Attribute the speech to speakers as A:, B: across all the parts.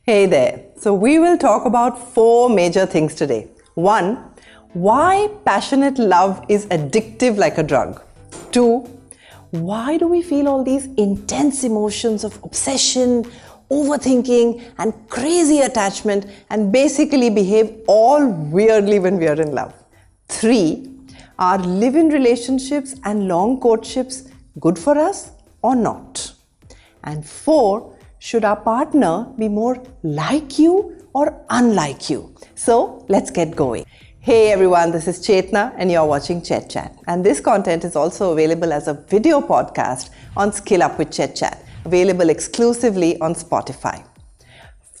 A: Hey there. So we will talk about 4 major things today. 1. Why passionate love is addictive like a drug. 2. Why do we feel all these intense emotions of obsession, overthinking and crazy attachment and basically behave all weirdly when we are in love. 3. Are live-in relationships and long courtships good for us or not? And 4. Should our partner be more like you or unlike you? So let's get going. Hey everyone, this is Chetna and you're watching Chet Chat. And this content is also available as a video podcast on Skill Up with Chet Chat, available exclusively on Spotify.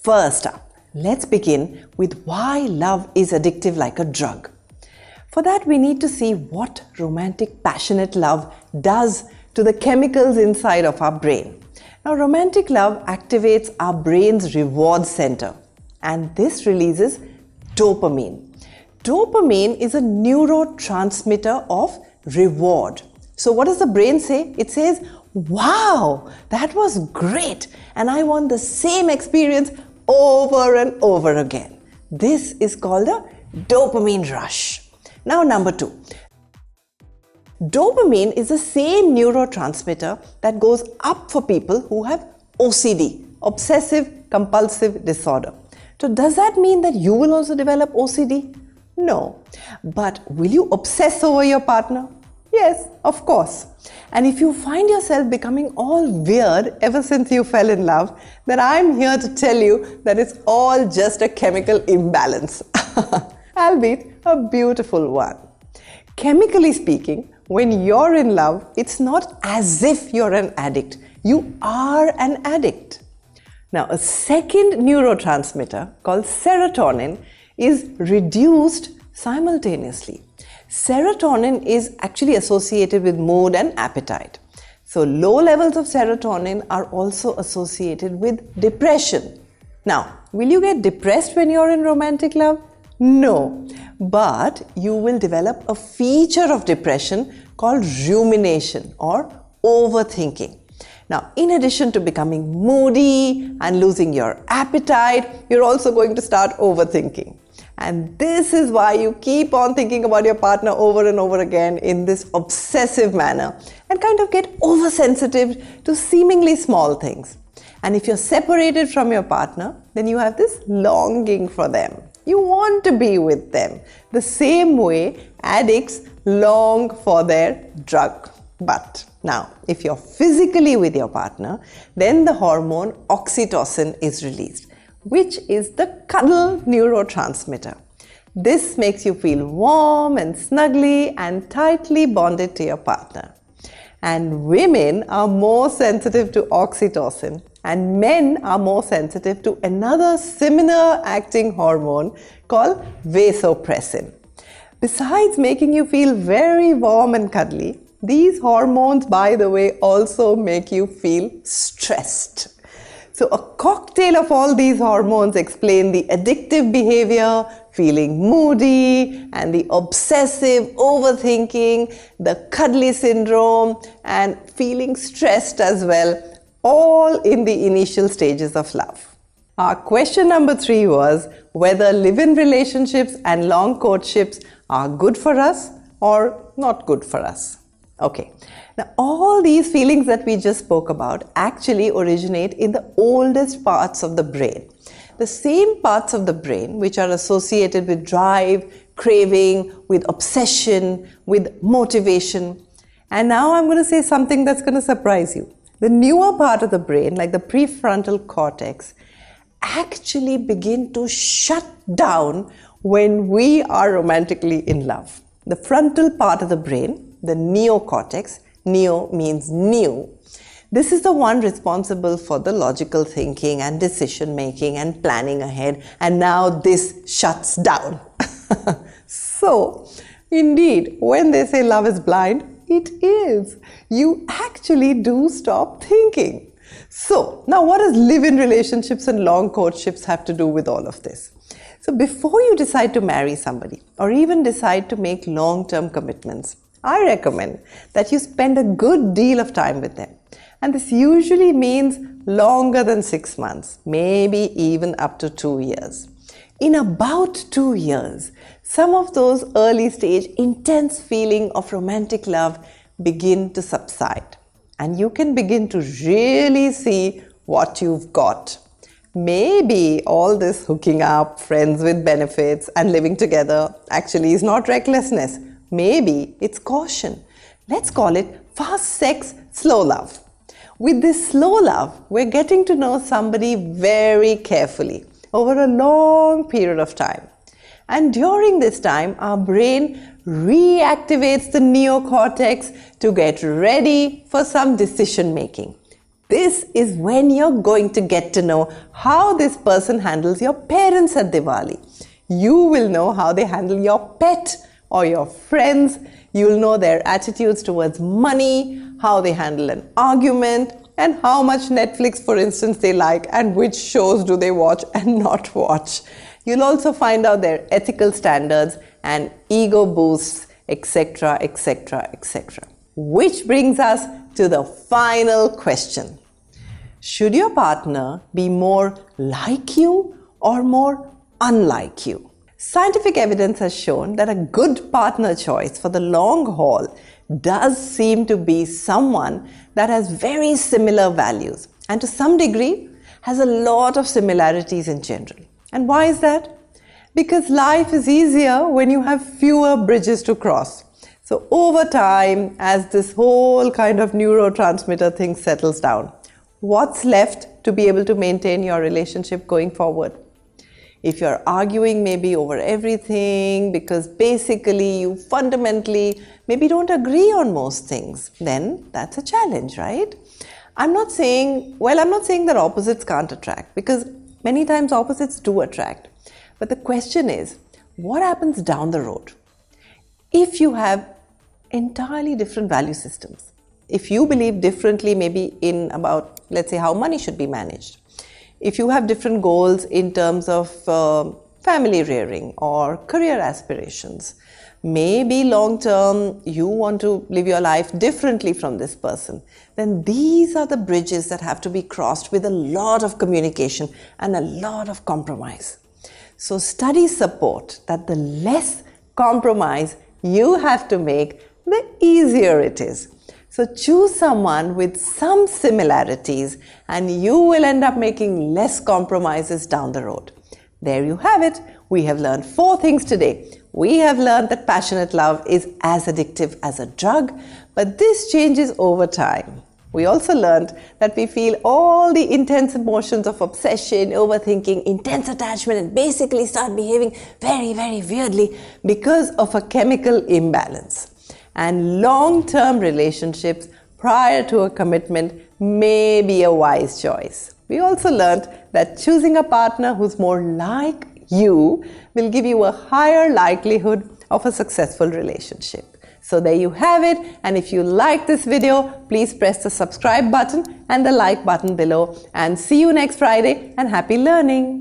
A: First up, let's begin with why love is addictive like a drug. For that, we need to see what romantic, passionate love does to the chemicals inside of our brain. Now, romantic love activates our brain's reward center, and this releases dopamine. Dopamine is a neurotransmitter of reward. So what does the brain say? It says, wow, that was great, and I want the same experience over and over again. This is called a dopamine rush. Now, number 2. Dopamine is the same neurotransmitter that goes up for people who have OCD, obsessive compulsive disorder. So does that mean that you will also develop OCD? No. But will you obsess over your partner? Yes, of course. And if you find yourself becoming all weird ever since you fell in love, then I'm here to tell you that it's all just a chemical imbalance, albeit a beautiful one. Chemically speaking, when you're in love, it's not as if you're an addict. You are an addict. Now, a second neurotransmitter called serotonin is reduced simultaneously. Serotonin is actually associated with mood and appetite. So, low levels of serotonin are also associated with depression. Now, will you get depressed when you're in romantic love? No, but you will develop a feature of depression called rumination or overthinking. Now, in addition to becoming moody and losing your appetite, you're also going to start overthinking. And this is why you keep on thinking about your partner over and over again in this obsessive manner and kind of get oversensitive to seemingly small things. And if you're separated from your partner, then you have this longing for them. You want to be with them the same way addicts long for their drug. But now, if you're physically with your partner, then the hormone oxytocin is released, which is the cuddle neurotransmitter. This makes you feel warm and snuggly and tightly bonded to your partner. And women are more sensitive to oxytocin, and men are more sensitive to another similar acting hormone called vasopressin. Besides making you feel very warm and cuddly, these hormones, by the way, also make you feel stressed. So a cocktail of all these hormones explain the addictive behavior, feeling moody, and the obsessive overthinking, the cuddly syndrome, and feeling stressed as well, all in the initial stages of love. Our question number 3 was whether live-in relationships and long courtships are good for us or not good for us. Okay, now all these feelings that we just spoke about actually originate in the oldest parts of the brain. The same parts of the brain which are associated with drive, craving, with obsession, with motivation. And now I'm going to say something that's going to surprise you. The newer part of the brain, like the prefrontal cortex, actually begin to shut down when we are romantically in love. The frontal part of the brain, the neocortex, neo means new. This is the one responsible for the logical thinking and decision making and planning ahead, and now this shuts down. So, indeed, when they say love is blind, it is. You actually do stop thinking. So, now what does live-in relationships and long courtships have to do with all of this? So, before you decide to marry somebody or even decide to make long-term commitments, I recommend that you spend a good deal of time with them. And this usually means longer than 6 months, maybe even up to 2 years. In about 2 years, some of those early stage intense feeling of romantic love begin to subside. And you can begin to really see what you've got. Maybe all this hooking up, friends with benefits, and living together actually is not recklessness. Maybe it's caution. Let's call it fast sex, slow love. With this slow love, we're getting to know somebody very carefully over a long period of time. And during this time, our brain reactivates the neocortex to get ready for some decision making. This is when you're going to get to know how this person handles your parents at Diwali. You will know how they handle your pet or your friends. You'll know their attitudes towards money, how they handle an argument, and how much Netflix, for instance, they like and which shows do they watch and not watch. You'll also find out their ethical standards and ego boosts, etc., etc., etc. Which brings us to the final question. Should your partner be more like you or more unlike you? Scientific evidence has shown that a good partner choice for the long haul does seem to be someone that has very similar values and to some degree has a lot of similarities in general. And why is that? Because life is easier when you have fewer bridges to cross. So over time, as this whole kind of neurotransmitter thing settles down, what's left to be able to maintain your relationship going forward? If you're arguing maybe over everything because basically you fundamentally maybe don't agree on most things, then that's a challenge, right? I'm not saying that opposites can't attract, because many times opposites do attract. But the question is, what happens down the road? If you have entirely different value systems, if you believe differently maybe in about, let's say, how money should be managed, if you have different goals in terms of family rearing or career aspirations, maybe long term you want to live your life differently from this person, then these are the bridges that have to be crossed with a lot of communication and a lot of compromise. So studies support that the less compromise you have to make, the easier it is. So choose someone with some similarities and you will end up making less compromises down the road. There you have it. We have learned 4 things today. We have learned that passionate love is as addictive as a drug, but this changes over time. We also learned that we feel all the intense emotions of obsession, overthinking, intense attachment, and basically start behaving very, very weirdly because of a chemical imbalance. And long-term relationships prior to a commitment may be a wise choice. We also learned that choosing a partner who's more like you will give you a higher likelihood of a successful relationship. So there you have it, and if you like this video, please press the subscribe button and the like button below, and see you next Friday, and happy learning!